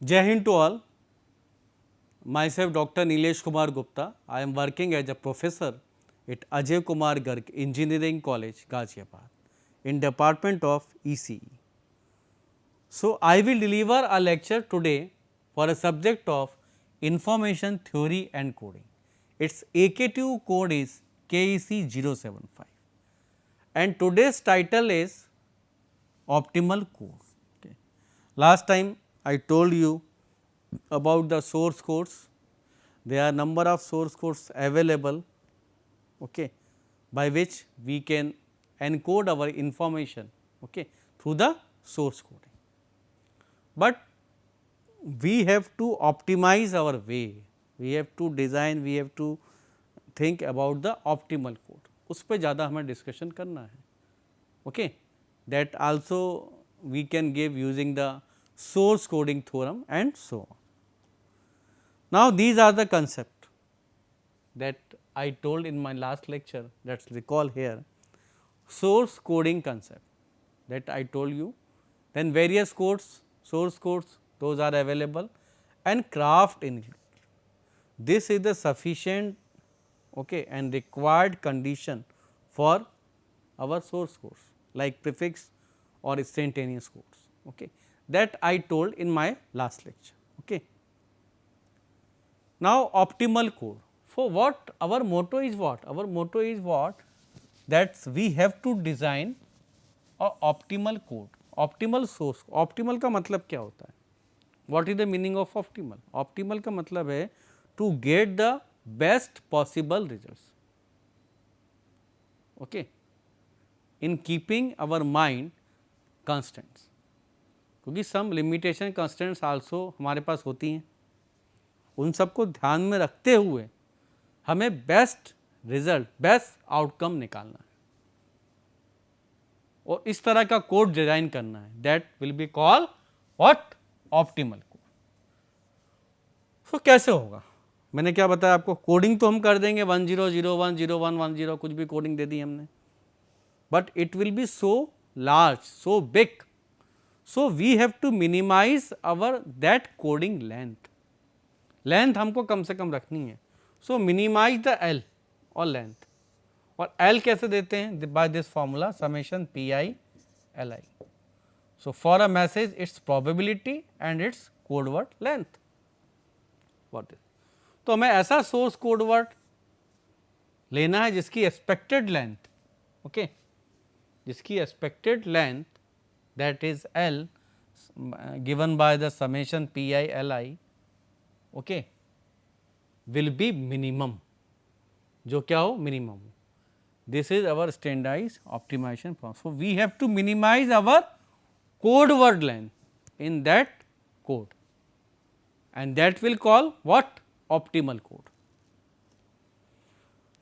Jai Hind to all. Myself Dr. Nilesh Kumar Gupta. I am working as a professor at Ajay Kumar Garg Engineering College, Ghaziabad in Department of ECE. So, I will deliver a lecture today for a subject of Information Theory and Coding. Its AK2 code is KEC 075 and today's title is Optimal Code. Okay. Last time I told you about the source codes. There are number of source codes available, okay, by which we can encode our information, okay, through the source coding. But we have to optimize our way, we have to design, we have to think about the optimal code. उस पर ज़्यादा हमें discussion करना है, okay. That also we can give using the source coding theorem and so on. Now, these are the concept that I told in my last lecture, let us recall here source coding concept that I told you, then various codes, source codes, those are available and craft included. This is the sufficient, okay, and required condition for our source codes like prefix or instantaneous codes, okay, that I told in my last lecture. Okay. Now, optimal code, for what our motto is what? Our motto is what, that we have to design a optimal code, optimal source. Optimal का मतलब क्या होता है? What is the meaning of optimal? Optimal का मतलब है to get the best possible results, okay, in keeping our mind constants, क्योंकि some limitation constants also हमारे पास होती हैं, उन सबको ध्यान में रखते हुए हमें बेस्ट रिजल्ट, बेस्ट आउटकम निकालना है और इस तरह का कोड डिजाइन करना है, that will be call what, optimal code. So कैसे होगा? मैंने क्या बताया आपको, कोडिंग तो हम कर देंगे 10010110 कुछ भी कोडिंग दे दी हमने, but it will be so large, so big, so we have to minimise our that coding length. Length हमको कम से कम रखनी है. सो मिनिमाइज द एल और लेंथ, और एल कैसे देते हैं? By this formula summation P I L I. So for a message its probability and its code word length. What is, तो हमें ऐसा सोर्स कोड वर्ड लेना है जिसकी एक्सपेक्टेड लेंथ, ओके, जिसकी expected length that is L given by the summation P I L I, okay, will be minimum, जो क्या हो, minimum. This is our standardise optimisation form. So we have to minimise our code word length in that code and that will call what, optimal code.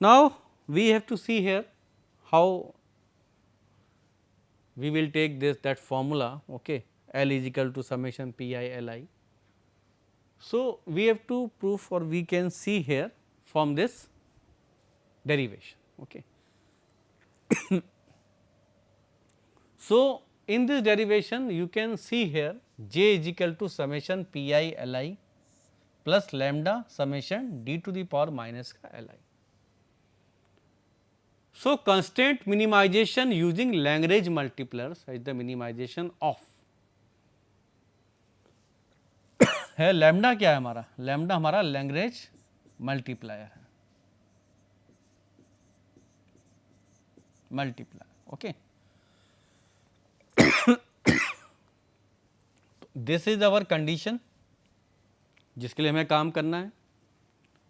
Now, we have to see here how we will take this that formula, okay, L is equal to summation P I L I. So, we have to prove, or we can see here from this derivation. Okay. So, in this derivation you can see here J is equal to summation P I L I plus lambda summation d to the power minus का L I. So, constant minimization using Lagrange multipliers is the minimization of है. Lambda क्या है हमारा? Lambda हमारा Lagrange multiplier है, multiplier, okay. This is our condition जिसके लिए हमें काम करना है.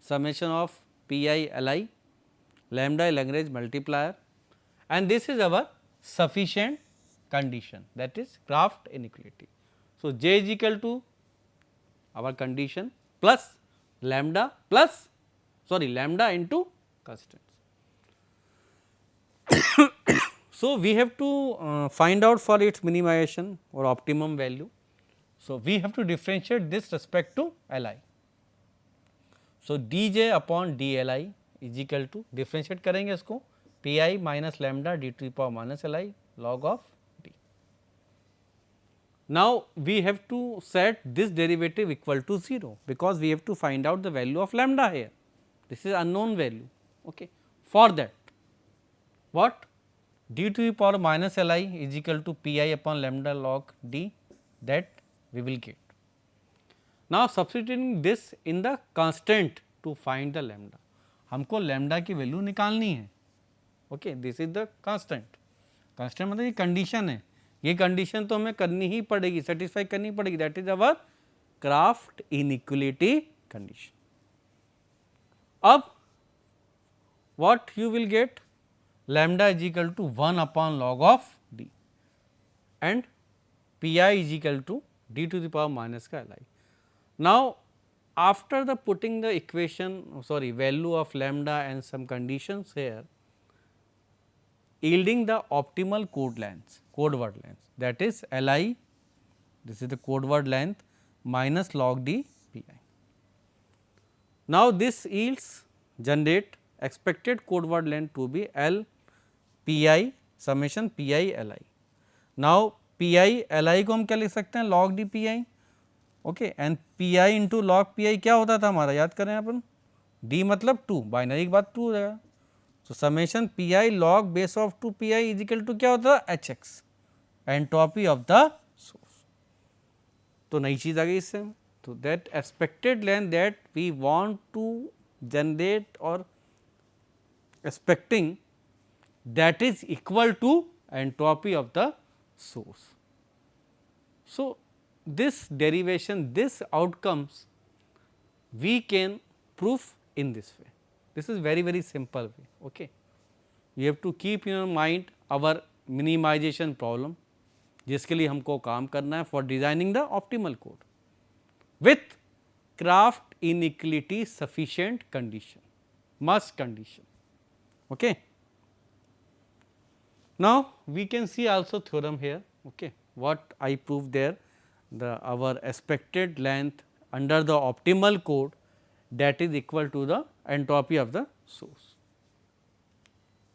Summation of P I L I, lambda Lagrange multiplier, and this is our sufficient condition, that is craft inequality. So J is equal to our condition plus lambda plus, sorry, lambda into constants. So, we have to find out for its minimization or optimum value. So, we have to differentiate this respect to L I. So, dj upon dl I is equal to, differentiate करेंगे इसको, P I minus lambda d to the power minus L I log of d. Now we have to set this derivative equal to 0, because we have to find out the value of lambda here. This is unknown value. Okay. For that, what d to the power minus Li is equal to pi upon lambda log d, that we will get. Now substituting this in the constant to find the lambda, हमको lambda की value निकालनी है. Okay, this is the constant. Constant मतलब ये condition है, ये condition तो हमें करनी ही पड़ेगी, सेटिस्फाई करनी पड़ेगी. That is our craft inequality condition. अब what you will get, lambda is equal to 1 upon log of d and pi is equal to d to the power minus ka Li. Now after the putting the equation, value of lambda and some conditions here, yielding the optimal code word length, that is Li, this is the code word length minus log d pi. Now this yields generate expected code word length to be L pi summation pi Li. Now pi Li को हम क्या लिख सकते हैं, log d pi. Okay, and pi into log pi क्या होता था हमारा, याद करें अपन, d मतलब 2, बाइनरी के बाद 2 हो जाएगा. तो summation pi log base of 2 pi is equal to क्या होता था, hx, entropy of the source. तो नई चीज आ गई इससे. तो that expected length that we want to generate और expecting, that is equal to entropy of the source. So this derivation, this outcomes we can prove in this way. This is very simple way. Okay. You have to keep in your mind our minimization problem, जिसके लिए हमको काम करना है for designing the optimal code with craft inequality sufficient condition, must condition. Okay. Now we can see also theorem here. Okay. What I proved there, our expected length under the optimal code, that is equal to the entropy of the source.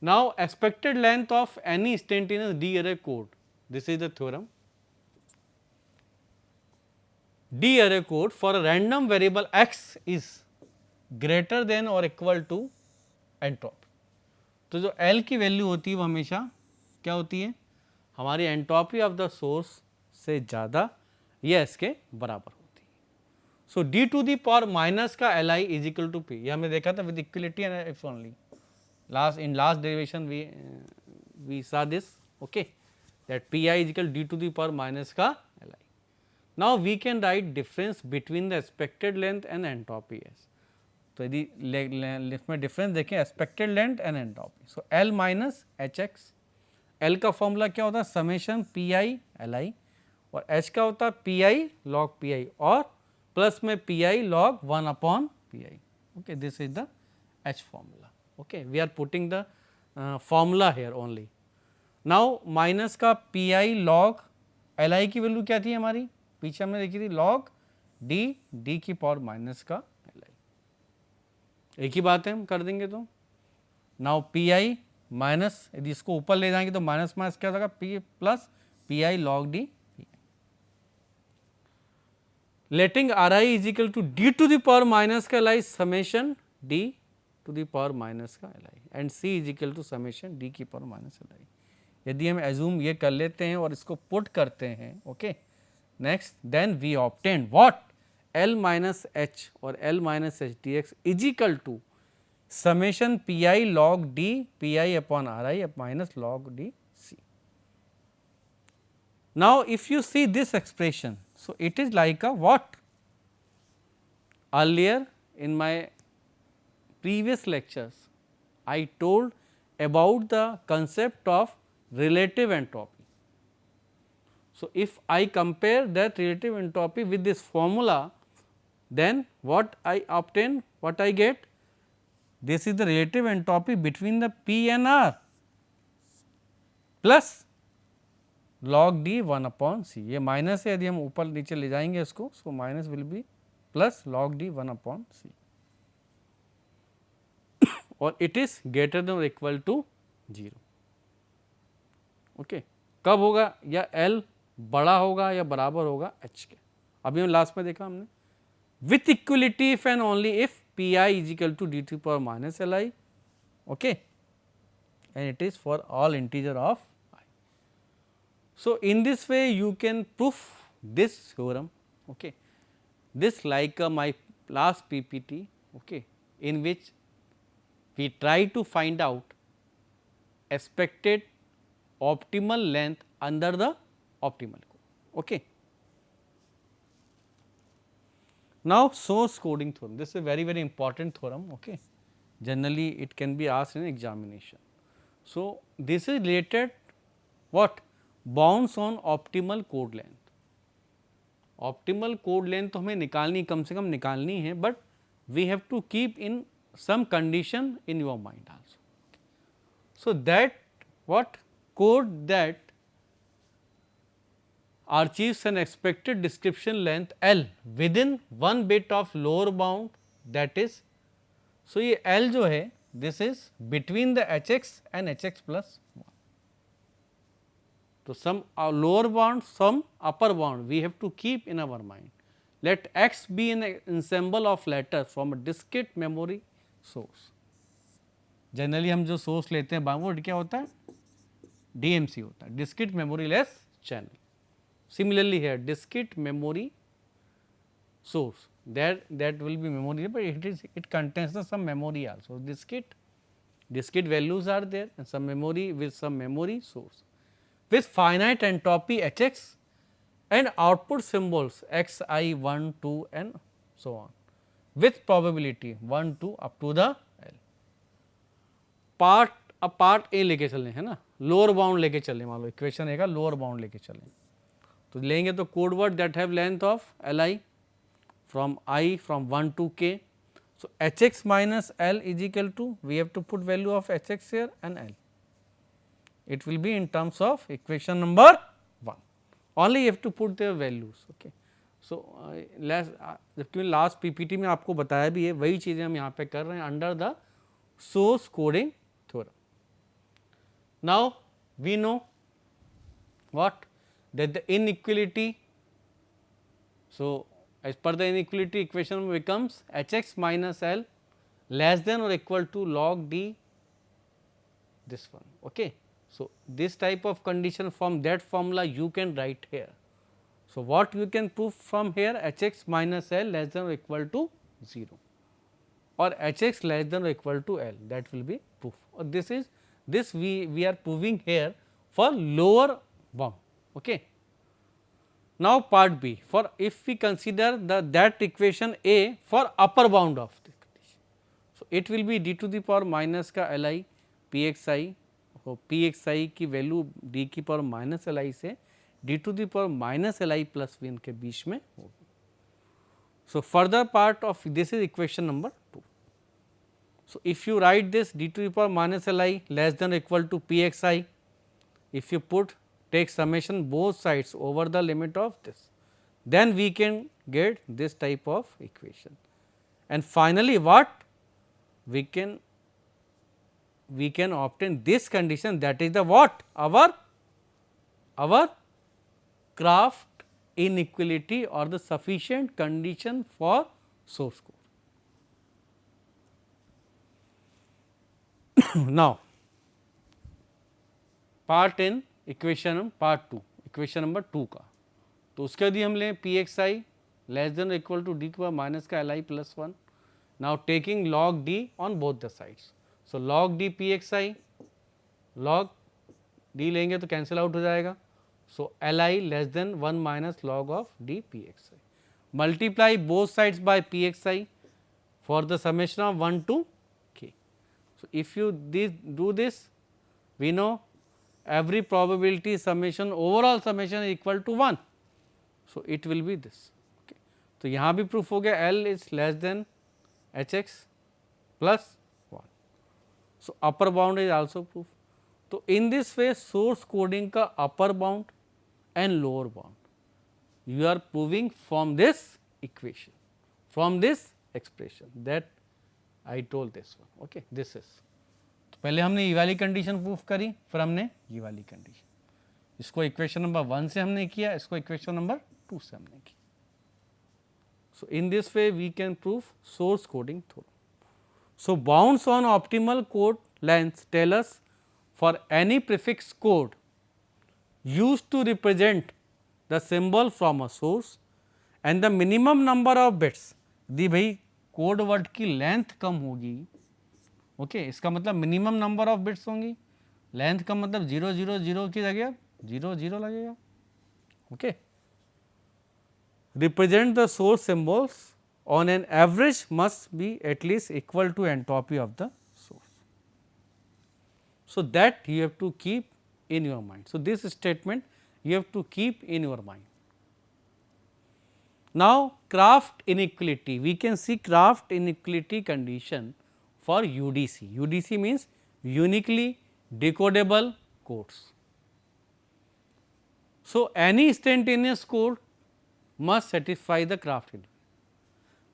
Now expected length of any instantaneous D array code, this is the theorem. D array code for a random variable x is greater than or equal to entropy. तो जो L की value होती है वो हमेशा क्या होती है, हमारी एंट्रोपी ऑफ द सोर्स से ज़्यादा या इसके बराबर होती है. So d to the power minus का Li is equal to P, ये हमने देखा था with equality and if only. Last derivation we saw this. Okay, that pi is equal d to the power minus का Li. Now we can write difference between the expected length and entropy S. तो यदि इसमें difference देखें, expected length and entropy. So L minus hx, L का formula क्या होता है, summation pi Li, और h का होता है pi log pi और प्लस में pi log 1 upon pi. Okay, this is the h formula. Okay, we are putting the formula here only. Now minus का pi log Li की value क्या थी हमारी, पीछे हमने देखी थी log d की पावर माइनस का Li. एक ही बात है, हम कर देंगे. तो नाउ pi माइनस, यदि इसको ऊपर ले जाएंगे तो माइनस माइनस क्या होगा, p plus pi log d. Letting ri is equal to d to the power minus का Li summation d to the power minus का Li and c is equal to summation d की power minus Li. यदि हम assume ये कर लेते हैं और इसको पुट करते हैं. Okay, next then we obtain what, L minus h और L minus h dx is equal to summation pi log d pi upon ri minus log d c. Now if you see this expression, so it is like a what, earlier in my previous lectures I told about the concept of relative entropy. So if I compare that relative entropy with this formula, then what I obtain, what I get, this is the relative entropy between the P and R plus log d 1 upon c. ये minus है, यदि हम ऊपर नीचे ले जाएंगे इसको, so minus will be plus log d 1 upon c और इट इज ग्रेटर देन और इक्वल टू 0. ओके, कब होगा, या L बड़ा होगा या बराबर होगा h के। अभी हम लास्ट में देखा हमने with equality if and only if pi is equal to d to the power minus li, okay, and it is for all integer of I. So, in this way you can prove this theorem, okay. This like my last PPT, okay, in which we try to find out expected optimal length under the optimal code, okay. Now, source coding theorem, this is a very important theorem, okay. Generally it can be asked in examination. So, this is related what bounds on optimal code length. Optimal code length तो हमें निकालनी कम से कम निकालनी है, but we have to keep in some condition in your mind also. So, that what code that achieves an expected description length L within one bit of lower bound, that is, so ये L जो है this is between the hx and hx plus 1. So, some lower bound, some upper bound we have to keep in our mind. Let x be an ensemble of letters from a discrete memory source. Generally हम जो source लेते हैं वो क्या होता है, DMC होता है, discrete memoryless channel. Similarly here discrete memory source, that will be memory, but it contains some memory also. Discrete values are there and some memory with some memory source with finite entropy hx and output symbols xi 1 2 and so on with probability 1 2 up to the L. Part A लेके चलें है ना, lower bound लेके चलें, मान लो equation ए का lower bound लेके चलें तो लेंगे तो code word that have length of Li from I from 1 to k. So, hx minus L is equal to, we have to put value of hx here and L. It will be in terms of equation number 1, only you have to put their values, okay. So, जबकि last PPT में आपको बताया भी है वही चीज़ें हम यहाँ पे कर रहे हैं under the source coding theorem. Now, we know what that the inequality. So, as per the inequality equation becomes hx minus L less than or equal to log d this one, okay. So, this type of condition from that formula you can write here. So, what you can prove from here hx minus L less than or equal to 0 or hx less than or equal to L, that will be proof, or this we are proving here for lower bound, okay. Now, part B, for if we consider that equation A for upper bound of the condition. So, it will be d to the power minus का Li Pxi, Pxi की value d की power minus Li से d to the power minus Li plus v के बीच में होगी. So, further part of this is equation number 2. So, if you write this d to the power minus Li less than or equal to Pxi, if you take summation both sides over the limit of this, then we can get this type of equation. And finally, what we can obtain this condition, that is the what our Kraft inequality or the sufficient condition for source code. Now, part in equation part 2 equation number 2 का, तो उसके यदि हम लें P X I less than equal to D की power minus का Li plus 1. Now taking log d on both the sides. So log d P X I log d लेंगे तो कैंसिल आउट हो जाएगा. So Li less than 1 minus log of d P X I. Multiply both sides by P X I for the summation of 1 to k. So, if you do this, we know every probability summation overall summation is equal to 1. So, it will be this, okay. तो यहाँ भी proof हो गया L is less than hx plus 1. So, upper bound is also proof. तो in this way source coding का upper bound and lower bound you are proving from this equation, from this expression that I told this one, okay. This is, तो पहले हमने ये वाली condition proof करी, फिर हमने ये वाली कंडीशन. इसको इक्वेशन नंबर 1 से हमने किया, इसको इक्वेशन नंबर 2 से हमने किया. So in this way we can prove source coding theorem. So bounds on optimal code length tell us for any prefix code used to represent the symbol from a source and the minimum number of bits. यदि भाई code word की length कम होगी, okay, इसका मतलब minimum number of bits होंगी. Length का मतलब 000 की जगह 00 लगेगा. Okay, represent the source symbols on an average must be at least equal to entropy of the source. So that you have to keep in your mind. So this statement you have to keep in your mind. Now Kraft inequality, we can see Kraft inequality condition for UDC. UDC means uniquely decodable codes. So any instantaneous code must satisfy the Kraft inequality.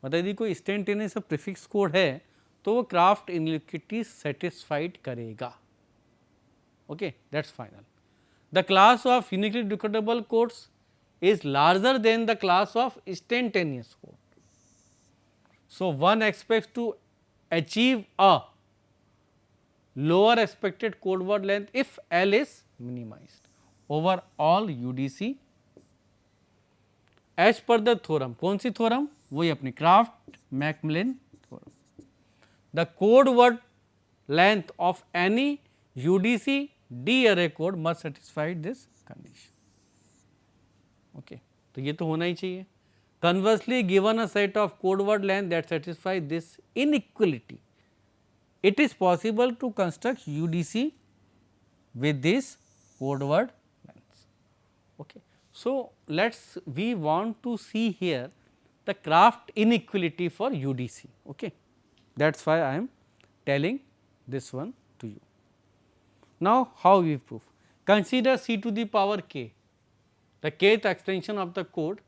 मतलब यदि कोई instantaneous prefix code है तो वो Kraft inequality satisfied करेगा. Okay, that's final. The class of uniquely decodable codes is larger than the class of instantaneous code. So one expects to achieve a lower expected code word length if L is minimised over all UDC as per the theorem. कौन सी theorem? वही अपनी Kraft McMillan theorem. The code word length of any UDC D array code must satisfy this condition. Okay, तो ये तो होना ही चाहिए. Conversely, given a set of code word length that satisfy this inequality, it is possible to construct UDC with this code word lengths. Okay. So we want to see here the Kraft inequality for UDC. Okay. That is why I am telling this one to you. Now how we prove? Consider C to the power k, the kth extension of the code,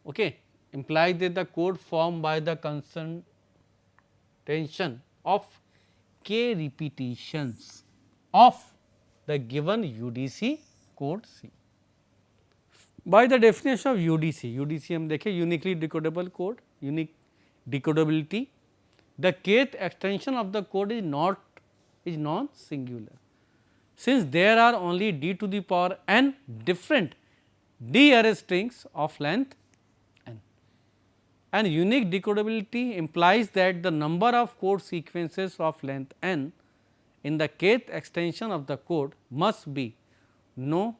okay, implies that the code formed by the concatenation of k repetitions of the given UDC code C. By the definition of UDC, UDC हम देखें uniquely decodable code, unique decodability, the kth extension of the code is non singular. Since there are only d to the power n different D array strings of length n, and unique decodability implies that the number of code sequences of length n in the kth extension of the code must be no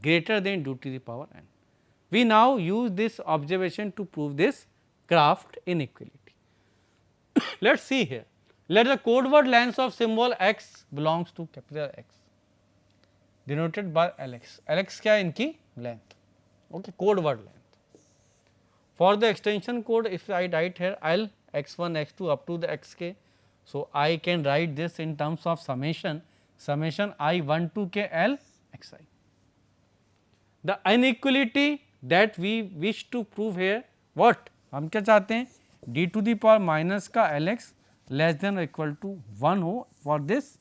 greater than d to the power n. We now use this observation to prove this Kraft inequality. Let us see here. Let the code word length of symbol x belongs to capital X, denoted by Lx. Lx क्या है इनकी length. Okay, code word length. For the extension code, if I write here L x1 x2 up to the xk, so I can write this in terms of summation I1 to k L xi. The inequality that we wish to prove here, what? हम क्या चाहते हैं? d to the power minus का Lx less than or equal to 1 हो for this.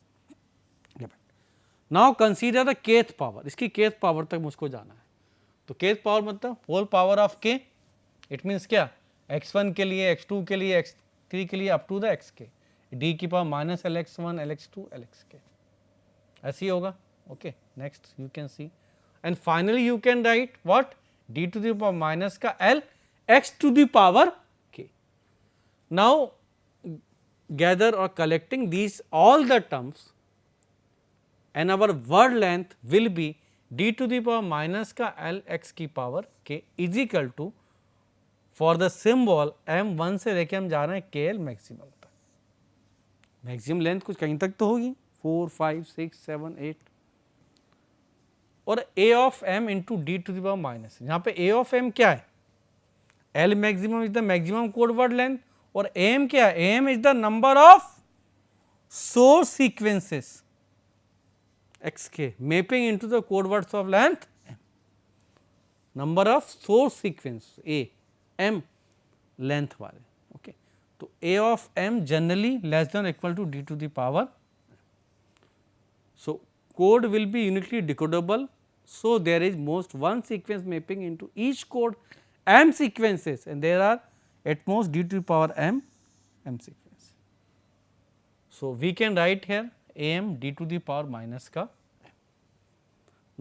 Now consider the kth power. इसकी kth power तक मुझको जाना है. तो kth power मतलब whole power of k. It means क्या? x1 के लिए, x2 के लिए, x3 के लिए up to the xk. d की power minus Lx1, Lx2, Lxk. ऐसे ही होगा. Okay. Next you can see. And finally you can write what? d to the power minus का L x to the power k. Now gather or collecting these all the terms, and our word length will be d to the power minus का L x की power k is equal to, for the symbol m1 से लेके हम जा रहे हैं kl maximum तक. Maximum length कुछ कहीं तक तो होगी 4, 5, 6, 7, 8 और a of m into d to the power minus. यहाँ पे a of m क्या है? L maximum is the maximum code word length और am क्या है? am is the number of source sequences xk mapping into the code words of length m. Number of source sequence a m length वाले. Okay. तो a of m generally less than or equal to d to the power. So code will be uniquely decodable. So, there is most one sequence mapping into each code m sequences, and there are at most d to the power m sequence. So, we can write here am d to the power minus ka m.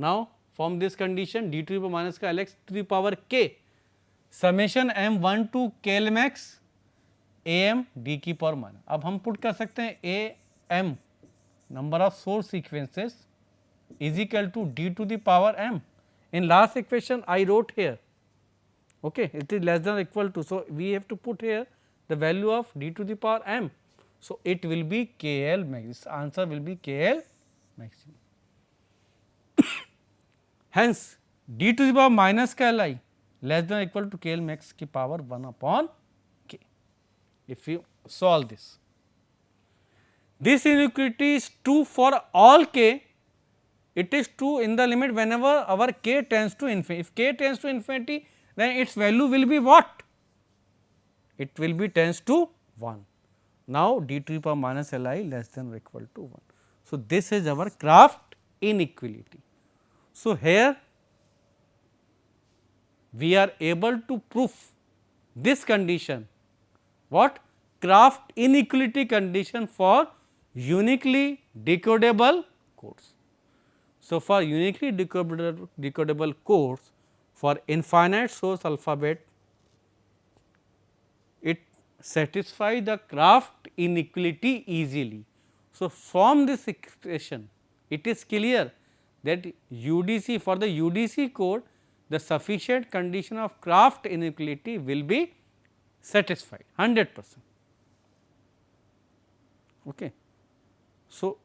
Now, from this condition d to the power minus ka lx to the power k summation m 1 to k l max am d की power minus. अब हम put कर सकते हैं a m number of source sequences is equal to d to the power m. In last equation I wrote here, okay, it is less than or equal to. So, we have to put here the value of d to the power m. So, it will be k l max, answer will be k l maximum. Hence, d to the power minus k l I less than or equal to k l max की power 1 upon k. If you solve this, this inequality is true for all k. It is true in the limit whenever our k tends to infinity. If k tends to infinity, then its value will be what? It will be tends to 1. Now, d to the power minus l I less than or equal to 1. So, this is our Kraft inequality. So, here we are able to prove this condition, what? Kraft inequality condition for uniquely decodable codes. So, for uniquely decodable codes for infinite source alphabet, it satisfies the Kraft inequality easily. So, from this expression it is clear that UDC, for the UDC code, the sufficient condition of Kraft inequality will be satisfied 100%. Okay. So,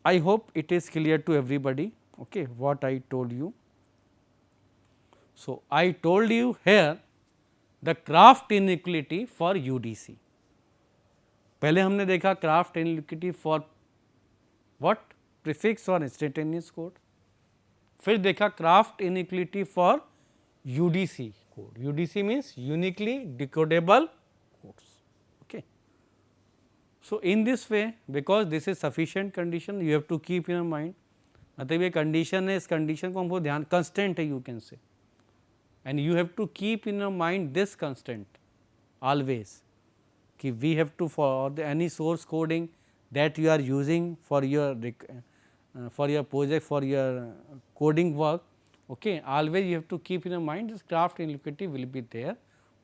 I hope it is clear to everybody, okay, what I told you. So, I told you here the Kraft inequality for UDC. पहले हमने देखा Kraft inequality for what? Prefix or instantaneous code. फिर देखा Kraft inequality for UDC code. UDC means uniquely decodable codes. Okay. So, in this way, because this is sufficient condition, you have to keep in your mind. मतलब ये condition है, इस condition को हमको ध्यान constant है, you can say, and you have to keep in your mind this constant always. कि we have to, for any source coding that you are using for your project, for your coding work, okay, always you have to keep in your mind this Kraft inequality will be there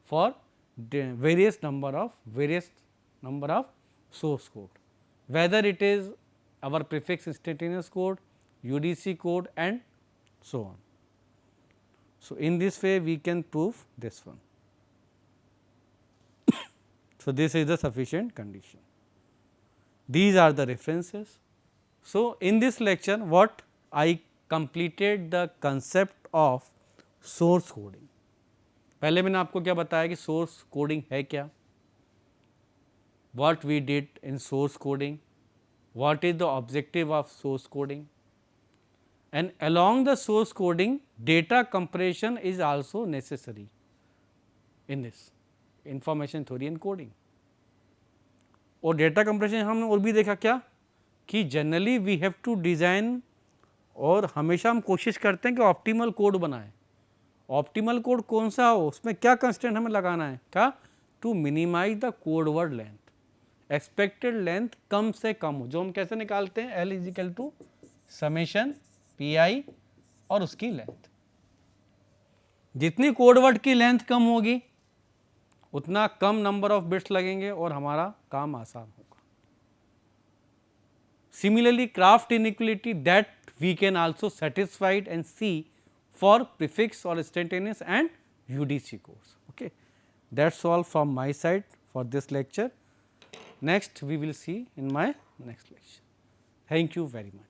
for various number of source code, whether it is our prefix instantaneous code, UDC code and so on. So, in this way we can prove this one. So, this is the sufficient condition. These are the references. So, in this lecture what I completed the concept of source coding. पहले मैंने आपको क्या बताया कि source coding है क्या, what we did in source coding, what is the objective of source coding, and along the source coding data compression is also necessary in this information theory and coding. और data compression हमने और भी देखा क्या कि generally we have to design, और हमेशा हम कोशिश करते हैं कि ऑप्टिमल कोड बनाएं. ऑप्टिमल कोड कौन सा हो, उसमें क्या कंस्टेंट हमें लगाना है, क्या? To minimise the code word length, expected length कम से कम हो, जो हम कैसे निकालते हैं, L is equal to summation PI और उसकी लेंथ. जितनी कोड वर्ड की लेंथ कम होगी उतना कम नंबर ऑफ बिट्स लगेंगे और हमारा काम आसान होगा. Similarly Kraft inequality that we can also satisfied and see for prefix or instantaneous and UDC codes. Okay, that's all from my side for this lecture. Next we will see in my next lecture. Thank you very much.